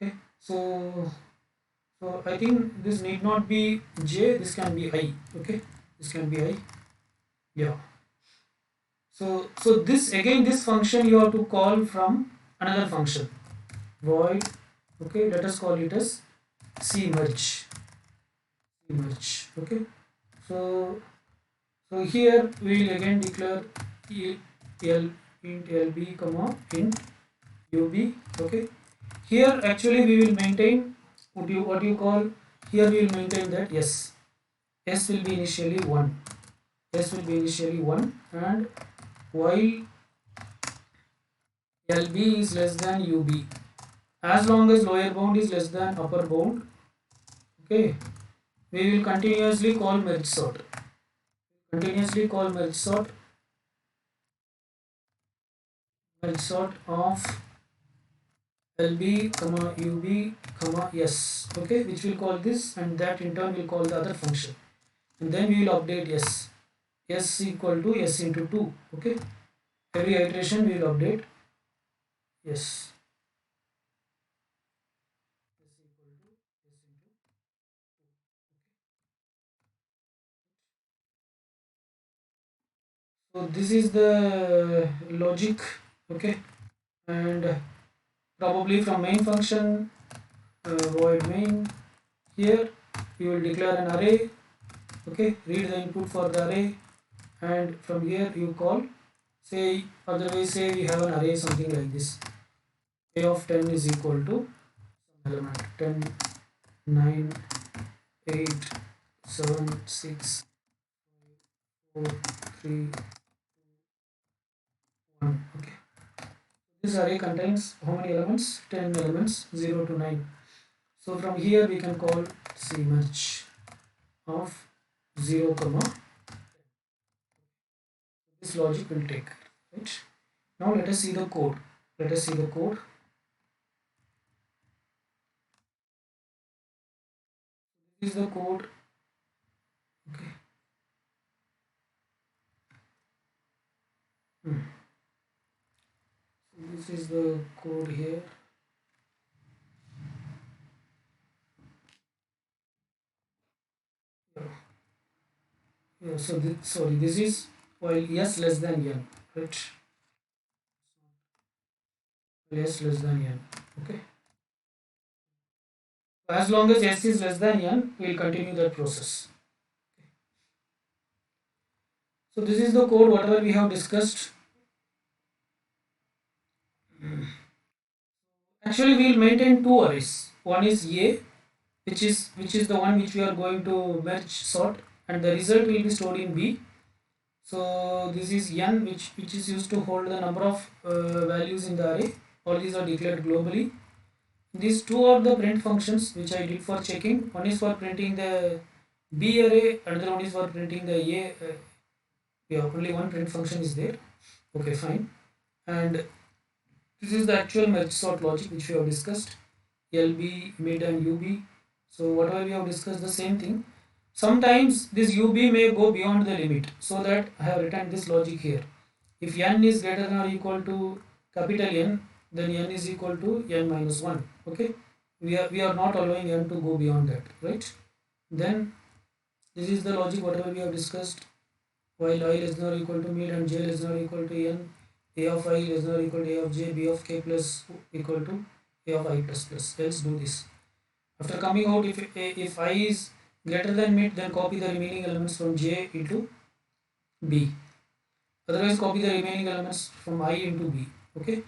Okay. So I think this need not be j, this can be I, okay. This can be I, yeah. So this, again, this function you have to call from another function, void, okay. Let us call it as c merge, okay. So here we will again declare l int lb comma int ub, okay. Here actually we will maintain what you call, here we will maintain that s will be initially 1, s will be initially 1, and while lb is less than ub, as long as lower bound is less than upper bound, okay, we will continuously call merge sort of lb comma ub comma s, okay, which will call this, and that in turn will call the other function, and then we will update s equal to s into 2, okay. Every iteration we will update s equal to s into 2. So this is the logic, okay. And probably from main function, void main, here you will declare an array, okay. Read the input for the array, and from here you call, say, otherwise say we have an array something like this, a of 10 is equal to some element 10, 9, 8, 7, 6, 4, 3, 1, okay. This array contains how many elements? 10 elements, 0 to 9. So from here we can call c merge of 0 comma This logic will take care, right? Now let us see the code. Let us see the code. This is the code. Okay. Hmm. So this is the code here. Yeah. Yeah, so sorry, this is while s less than n, right? S less than n. Okay. As long as s is less than n, we will continue that process. So this is the code, whatever we have discussed. Actually, we will maintain two arrays. One is A, which is the one which we are going to merge sort, and the result will be stored in B. So this is n, which is used to hold the number of values in the array. All these are declared globally. These two are the print functions which I did for checking. One is for printing the B array, another one is for printing the A. Yeah, only one print function is there. Okay, fine. And this is the actual merge sort logic which we have discussed. LB, mid and UB. So whatever we have discussed, the same thing. Sometimes this UB may go beyond the limit, so that I have written this logic here. If n is greater than or equal to capital N, then n is equal to n minus 1. Okay, we are not allowing n to go beyond that, right? Then this is the logic whatever we have discussed. While I less than or equal to mid and j less than or equal to n, a of I less than or equal to a of j, b of k plus equal to a of I plus plus. Let's do this. After coming out, if I is greater than mid, then copy the remaining elements from j into b. Otherwise, copy the remaining elements from I into b. Okay.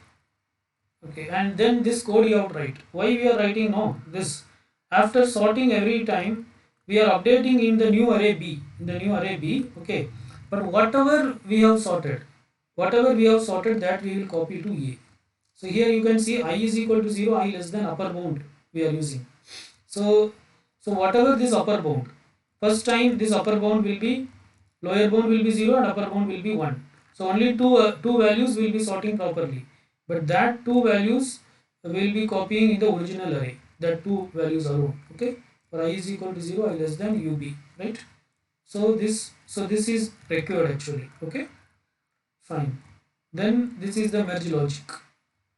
Okay, and then this code you have to write. Why we are writing now? This after sorting every time, we are updating in the new array B. In the new array B, okay. But whatever we have sorted, that we will copy to A. So here you can see I is equal to 0, I less than upper bound we are using. So whatever this upper bound, first time this upper bound will be, lower bound will be 0 and upper bound will be 1. So only two values will be sorting properly, but that two values will be copying in the original array, that two values alone. Okay, for I is equal to 0, I less than ub, right? So this is required actually. Okay, fine. Then this is the merge logic.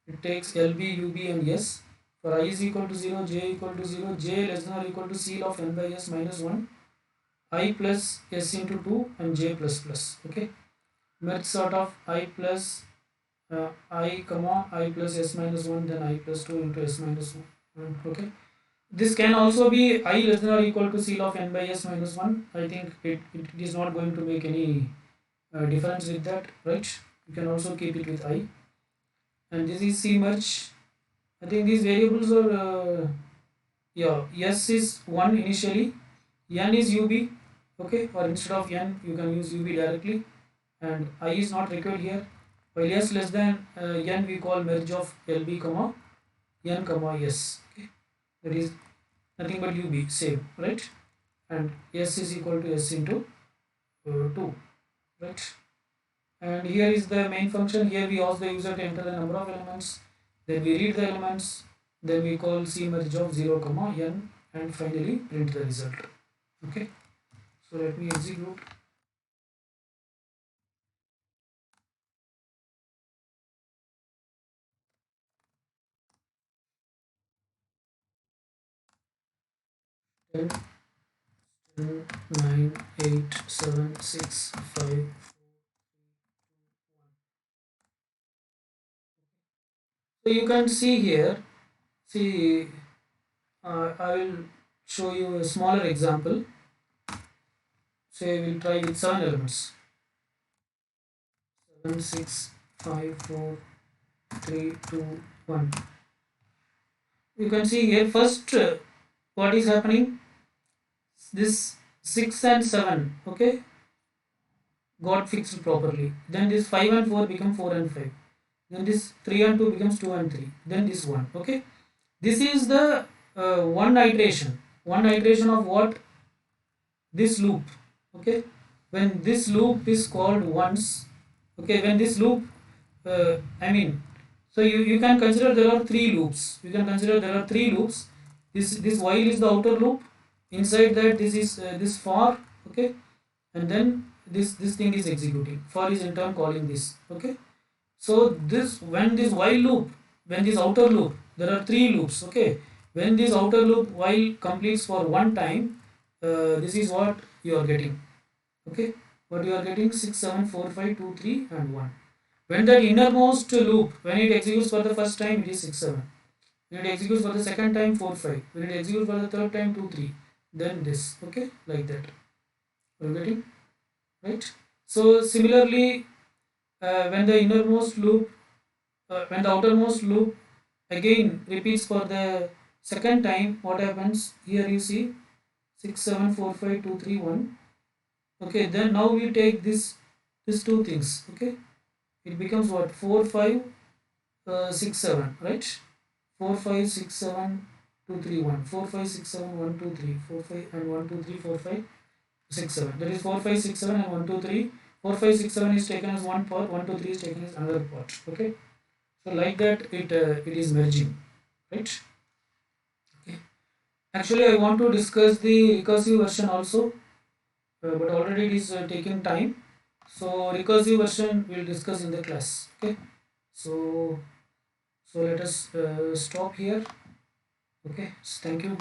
It takes LB, UB and S. For I is equal to 0, j equal to 0, j less than or equal to ceil of n by s minus 1, I plus s into 2 and j plus plus. Okay, merge sort of I plus I comma I plus s minus 1, then I plus 2 into s minus 1. Okay, this can also be I less than or equal to ceil of n by s minus 1. I think it is not going to make any difference with that, right? You can also keep it with I. And this is C merge. I think these variables are yeah, s is 1 initially, n is ub. Okay, or instead of n you can use ub directly, and I is not required here. While s less than n, we call merge of lb comma n comma s. Okay, that is nothing but ub, same, right? And s is equal to s into 2, right? And here is the main function. Here we ask the user to enter the number of elements, then we read the elements, then we call C merge of 0 comma n, and finally print the result. Okay, so let me execute. Ten, 9, 8, 7, 6, 5. So you can see here, see, I will show you a smaller example. Say we'll try with 7 elements. 7, 6, 5, 4, 3, 2, 1. You can see here first what is happening. This 6 and 7, okay, got fixed properly. Then this 5 and 4 become 4 and 5. Then this 3 and 2 becomes 2 and 3. Then this 1. Okay, this is the one iteration of what, this loop. Okay, when this loop is called once, Okay, when this loop, I mean, so you can consider there are three loops. You can consider there are three loops. This while is the outer loop. Inside that this is this for, okay, and then this thing is executing. For is in turn calling this, okay. So this when this while loop, when this outer loop, there are three loops, okay. When this outer loop while completes for one time, this is what you are getting, okay. What you are getting 6 7 4 5 2 3 and 1. When that innermost loop, when it executes for the first time, it is 6 7. When it executes for the second time, 4 5. When it executes for the third time, 2 3. Then this, okay, like that. Are you getting right? So similarly, when the innermost loop, when the outermost loop again repeats for the second time, what happens here? You see 6 7 4 5 2 3 1. Okay, then now we take these two things, okay. It becomes what? 4 5 6 7, right? 4 5 6 7 2 3 1. 4 5 6 7 1 2 3 4 5 and 1 2 3 4 5 6 7. That is 4 5 6 7 and 1 2 3. 4 5 6 7 is taken as one part, 1 2 3 is taken as another part, okay. So like that it is merging, right? Okay. Actually I want to discuss the recursive version also, but already it is taking time. So recursive version we'll discuss in the class, okay. So let us stop here. Okay, thank you.